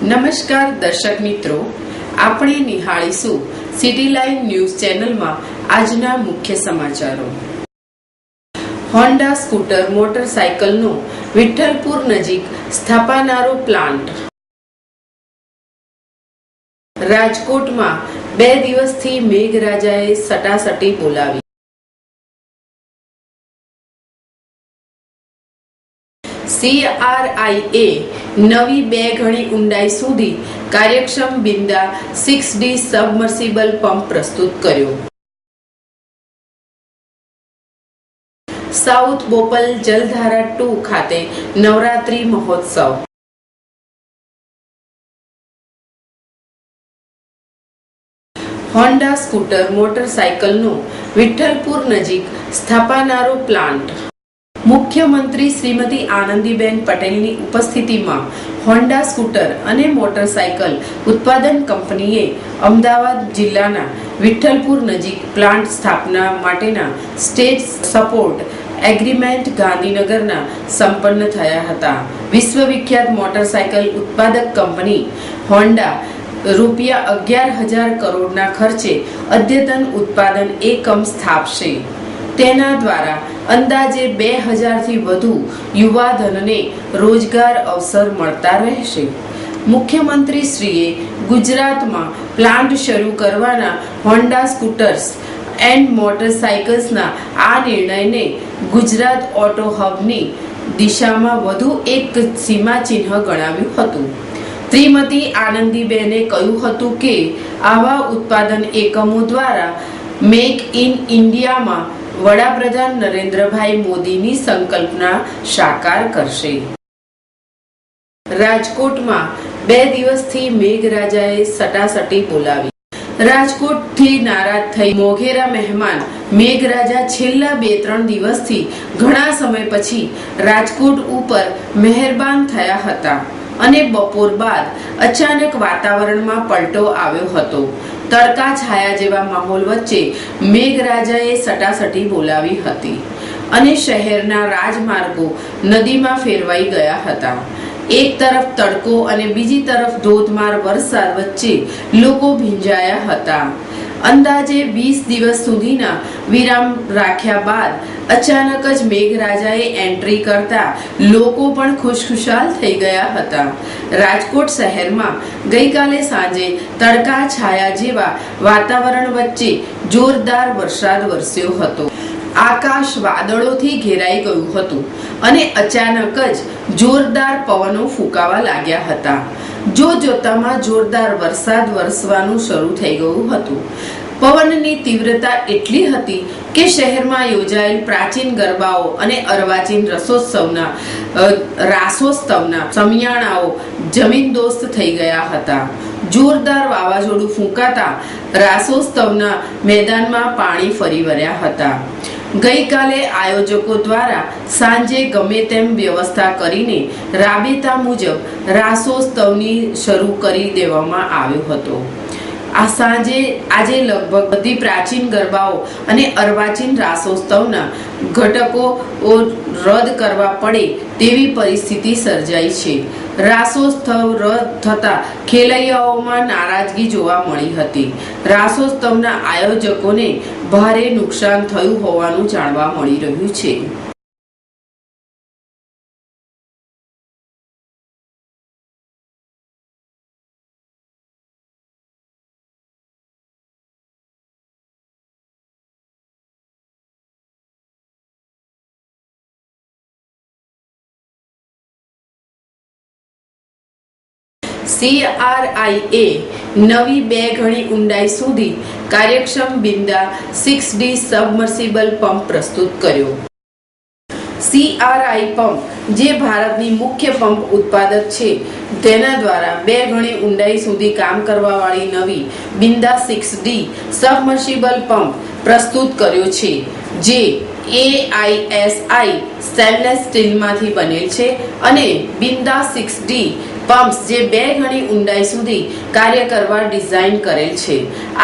નમસ્કાર દર્શક મિત્રો, આપણે નિહાળીશું સિટી લાઈવ ન્યૂઝ ચેનલમાં આજના મુખ્ય સમાચારો. હોન્ડા સ્કૂટર મોટરસાયકલનો વિઠ્ઠલપુર નજીક સ્થાપનારો પ્લાન્ટ. રાજકોટમાં 2 દિવસથી મેઘરાજાએ સટાસટી બોલાવી. CRIએ નવી 2 ગણી ઊંડાઈ સુધી કાર્યક્ષમ બિંદા 6D સબમર્સિબલ પંપ પ્રસ્તુત કર્યો. સાઉથ બોપલ જલધારા 2 ખાતે નવરાત્રી મહોત્સવ. હોન્ડા સ્કૂટર મોટરસાયકલનો વિઠ્ઠલપુર નજીક સ્થાપનારો પ્લાન્ટ. મુખ્યમંત્રી શ્રીમતી આનંદીબેન પટેલની ઉપસ્થિતિમાં હોન્ડા સ્કૂટર અને મોટરસાયકલ ઉત્પાદન કંપનીએ અમદાવાદ જિલ્લાના વિઠ્ઠલપુર નજીક પ્લાન્ટ સ્થાપના માટેના સ્ટેજ સપોર્ટ એગ્રીમેન્ટ ગાંધીનગરના સંપન્ન થયા હતા. વિશ્વવિખ્યાત મોટરસાયકલ ઉત્પાદક કંપની હોન્ડા રૂપિયા 11,000 કરોડના ખર્ચે અદ્યતન ઉત્પાદન એકમ સ્થાપશે. તેના દ્વારા અંદાજે 2,000થી વધુ યુવાધનને રોજગાર અવસર મળતા રહેશે. મુખ્યમંત્રીશ્રીએ ગુજરાતમાં પ્લાન્ટ શરૂ કરવાના હોન્ડા સ્કૂટર્સ એન્ડ મોટરસાયકલ્સના આ નિર્ણયને ગુજરાત ઓટો હબની દિશામાં વધુ એક સીમાચિહ્ન ગણાવ્યું હતું. શ્રીમતી આનંદીબેને કહ્યું હતું કે આવા ઉત્પાદન એકમો દ્વારા મેક ઇન ઇન્ડિયામાં વડાપ્રધાન નરેન્દ્રભાઈ મોદીની સંકલ્પના સાકાર કરશે. રાજકોટમાં 2 દિવસથી મેઘરાજાએ સટાસટી બોલાવી. રાજકોટથી નારાજ થઈ મોઘેરા મહેમાન મેઘરાજા છેલ્લા 2-3 દિવસથી ઘણા સમય પછી રાજકોટ ઉપર મહેરબાન થયા હતા અને બપોર બાદ અચાનક વાતાવરણમાં પલટો આવ્યો હતો. તડકા છાયા જેવા માહોલ વચ્ચે મેઘરાજાએ સટાસટી બોલાવી હતી અને શહેરના રાજમાર્ગો નદીમાં ફેરવાઈ ગયા હતા. એક તરફ તડકો અને બીજી તરફ ધોધમાર વરસાદ વચ્ચે લોકો ભીંજાયા હતા. અંદાજે 20 દિવસ સુધીના વિરામ રાખ્યા બાદ અચાનક જ મેઘરાજાએ એન્ટ્રી કરતા લોકો પણ ખુશખુશાલ થઈ ગયા હતા. રાજકોટ શહેરમાં ગઈકાલે સાંજે તડકા છાયા જેવા વાતાવરણ વચ્ચે જોરદાર વરસાદ વરસ્યો હતો. આકાશ વાદળોથી ઘેરાઈ ગયું હતું અને અચાનક જ જોરદાર પવનો ફૂંકાવા લાગ્યા હતા. જોતામાં જોરદાર વરસાદ વરસવાનું શરૂ થઈ ગયું હતું. પવનની તીવ્રતા એટલી હતી કે શહેરમાં યોજાયેલ પ્રાચીન ગરબાઓ અને અર્વાચીન રાસોત્સવના સમિયાણાઓ જમીનદોસ્ત થઈ ગયા હતા. જોરદાર વાવાઝોડું ફૂંકાતા રાસોત્સવના મેદાનમાં પાણી ફરી વળ્યા હતા. ગઈકાલે આયોજકો દ્વારા સાંજે ગમે તેમ વ્યવસ્થા કરીને રાબેતા મુજબ રાસોત્સવની શરૂ કરી દેવામાં આવ્યો હતો. આજે લગભગ બધી પ્રાચીન ગરબાઓ અને અર્વાચીન રાસોત્સવના ઘટકો રદ કરવા પડે તેવી પરિસ્થિતિ સર્જાઈ છે. રાસોત્સવ રદ થતા ખેલૈયાઓમાં નારાજગી જોવા મળી હતી. રાસોત્સવના આયોજકોને ભારે નુકસાન થયું હોવાનું જાણવા મળી રહ્યું છે. CRIએ નવી 2 ગણી ઊંડાઈ સુધી કાર્યક્ષમ બિંદા 6D સબમર્સિબલ પંપ પ્રસ્તુત કર્યો. CRI પંપ જે ભારતની મુખ્ય પંપ ઉત્પાદક છે તેના દ્વારા 2 ગણી ઊંડાઈ સુધી કામ કરવાવાળી નવી બિંદા 6D સબમર્સિબલ પંપ પ્રસ્તુત કર્યો છે, જે AISI સ્ટેનલેસ સ્ટીલમાંથી બનેલ છે અને બિંદા 6D પંપ્સ જે 2 ગણી ઊંડાઈ સુધી કાર્ય કરવા ડિઝાઇન કરેલ છે.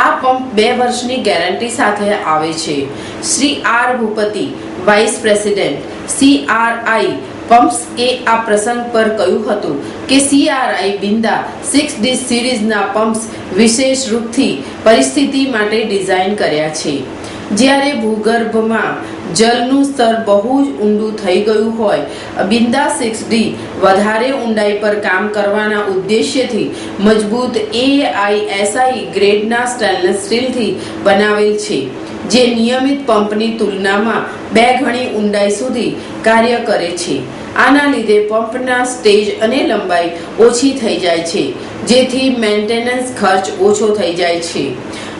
આ પંપ 2 વર્ષની ગેરંટી સાથે આવે છે. Shri R Bhupathi, vice president CRI pumps એ આ પ્રસંગ પર કહ્યું હતું કે CRI બિંદા 6D સિરીઝના પમ્પ્સ વિશેષ રૂપથી પરિસ્થિતિ માટે ડિઝાઇન કર્યા છે. જ્યારે ભૂગર્ભમાં જળનું સ્તર બહુ જ ઊંડું થઈ ગયું હોય, બિંદા 6D વધારે ઊંડાઈ પર કામ કરવાના ઉદ્દેશ્યથી મજબૂત AISI ગ્રેડના સ્ટેનલેસ સ્ટીલથી બનાવેલ છે, જે નિયમિત પંપની તુલનામાં 2 ગણી ઊંડાઈ સુધી કાર્ય કરે છે. આના લીધે પંપના સ્ટેજ અને લંબાઈ ઓછી થઈ જાય છે, જેથી મેન્ટેનન્સ ખર્ચ ઓછો થઈ જાય છે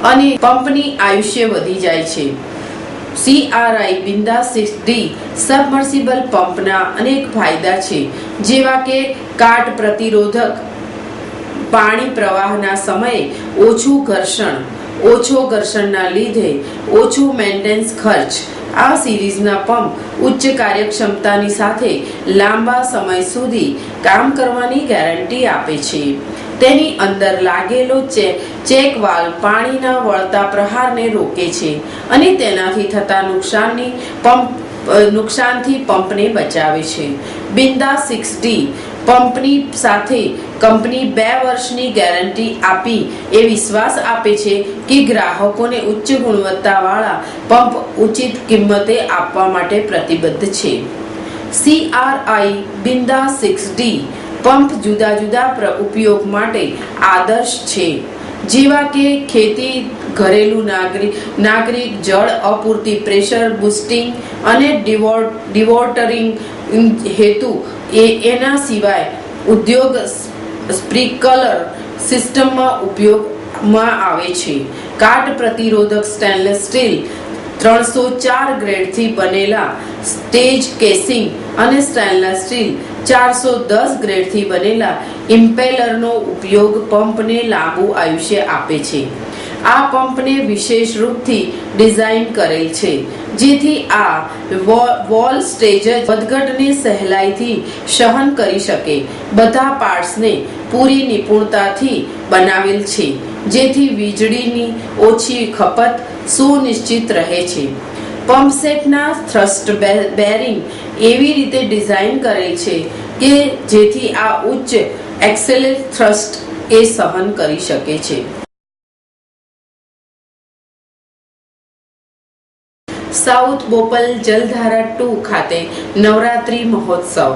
અને પંપની આયુષ્ય વધી જાય છે. CRI બિંદા 6D સબમર્સિબલ પંપના અનેક ફાયદા છે, જેવા કે કાટ પ્રતિરોધક, પાણી પ્રવાહના સમયે ઓછો ઘર્ષણના લીધે ઓછું મેન્ટેનન્સ ખર્ચ. આ સિરીઝના પંપ ઉચ્ચ કાર્યક્ષમતાની સાથે લાંબા સમય સુધી કામ કરવાની ગેરંટી આપે છે. તેની અંદર લાગેલો ચેક વાલ્વ પાણીના વળતા પ્રહારને રોકે છે અને તેનાથી થતા નુકસાનથી પંપને બચાવે છે. બિંદા 6D પંપની સાથે કંપની 2 વર્ષની ગેરંટી આપી એ વિશ્વાસ આપે છે કે ગ્રાહકોને ઉચ્ચ ગુણવત્તાવાળા પંપ ઉચિત કિંમતે આપવા માટે પ્રતિબદ્ધ છે. CRI બિંદા 6D પંપ જુદા જુદા ઉપયોગ માટે આદર્શ છે, જેવા કે ખેતી, ઘરેલું નાગરિક જળ અપૂર્તિ, પ્રેશર બુસ્ટિંગ અને ડિવોટરિંગ હેતુ. એના સિવાય ઉદ્યોગ સ્પ્રિંકલર સિસ્ટમમાં ઉપયોગમાં આવે છે. કાટ પ્રતિરોધક સ્ટેનલેસ સ્ટીલ 304 ગ્રેડથી બનેલા સ્ટેજ કેસિંગ અને સ્ટેનલેસ સ્ટીલ 410 ગ્રેડથી બનેલા ઇમ્પેલરનો ઉપયોગ પંપને લાંબુ આયુષ્ય આપે છે. આ પંપને વિશેષ રૂપથી ડિઝાઇન કરેલ છે, જેથી આ વોલ સ્ટેજ વધઘટને સહેલાઈથી સહન કરી શકે. બધા પાર્ટ્સને પૂરી નિપુણતાથી બનાવેલ છે, જેથી વીજળીની ઓછી ખપત સુનિશ્ચિત રહે છે. પમ્પસેટના થ્રસ્ટ બેરિંગ એવી રીતે ડિઝાઇન કરેલ છે કે જેથી આ ઉચ્ચ એક્સેલ થ્રસ્ટ એ સહન કરી શકે છે. સાઉથ બોપલ જલધારા 2 ખાતે નવરાત્રી મહોત્સવ.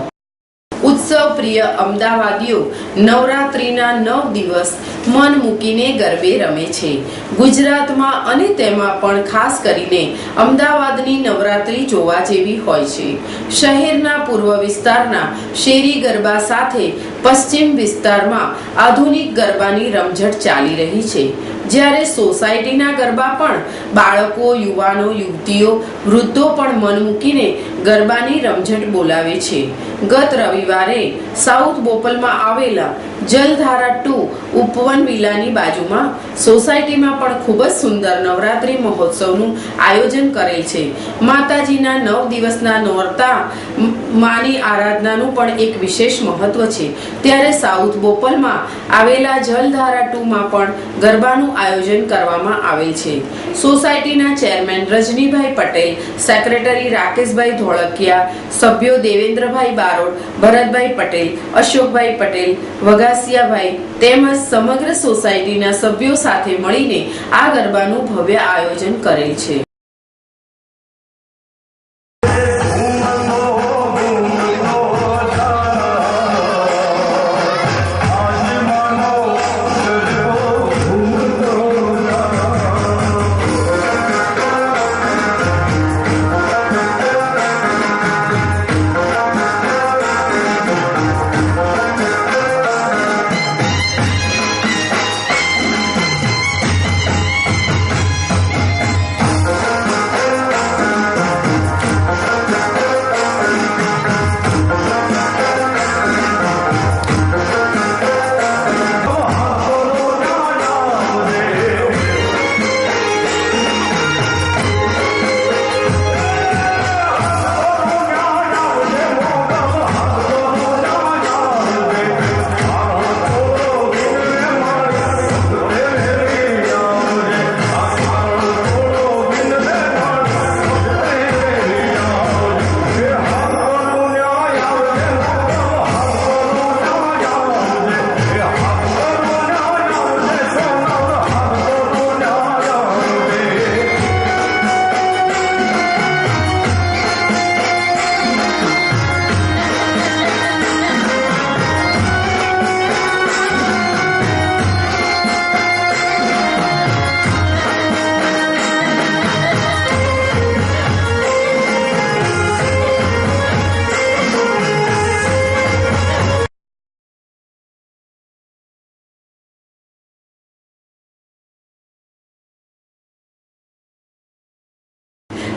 ઉત્સવ પ્રિય અમદાવાદીઓ નવરાત્રીના 9 દિવસ મન મૂકીને ગરબે રમે છે. ગુજરાતમાં અને તેમાં પણ ખાસ કરીને અમદાવાદની નવરાત્રી જોવા જેવી હોય છે. શહેરના પૂર્વ વિસ્તારના શેરી ગરબા સાથે પશ્ચિમ વિસ્તારમાં આધુનિક ગરબાની રમઝટ ચાલી રહી છે, જ્યારે સોસાયટીના ગરબા પણ બાળકો, યુવાનો, યુવતીઓ, વૃદ્ધો પણ મન મૂકીને ગરબાની રમઝટ બોલાવે છે. ગત રવિવારે સાઉથ બોપલમાં આવેલા જલધારા 2 ઉપવન વિલાની બાજુમાં સોસાયટીમાં પણ ખૂબ જ સુંદર નવરાત્રી મહોત્સવનું આયોજન કરેલ છે. માતાજીના 9 દિવસના નોરતા માની આરાધનાનું પણ એક વિશેષ મહત્વ છે. ત્યારે સાઉથ બોપલમાં આવેલા જલધારા 2માં પણ ગરબાનું આયોજન કરવામાં આવેલ છે. સોસાયટીના ચેરમેન રજનીભાઈ પટેલ, સેક્રેટરી રાકેશભાઈ ધોળકિયા, સભ્યો દેવેન્દ્રભાઈ બારોટ, ભરતભાઈ પટેલ, અશોકભાઈ પટેલ, વગાસિયાભાઈ તેમજ સમગ્ર સોસાયટીના સભ્યો સાથે મળીને આ ગરબાનું ભવ્ય આયોજન કરેલ છે.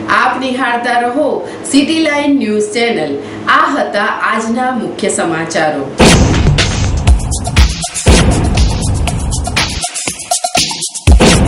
આપ નિહાળતા રહો સિટી લાઇન ન્યૂઝ ચેનલ. આ હતા આજના મુખ્ય સમાચારો.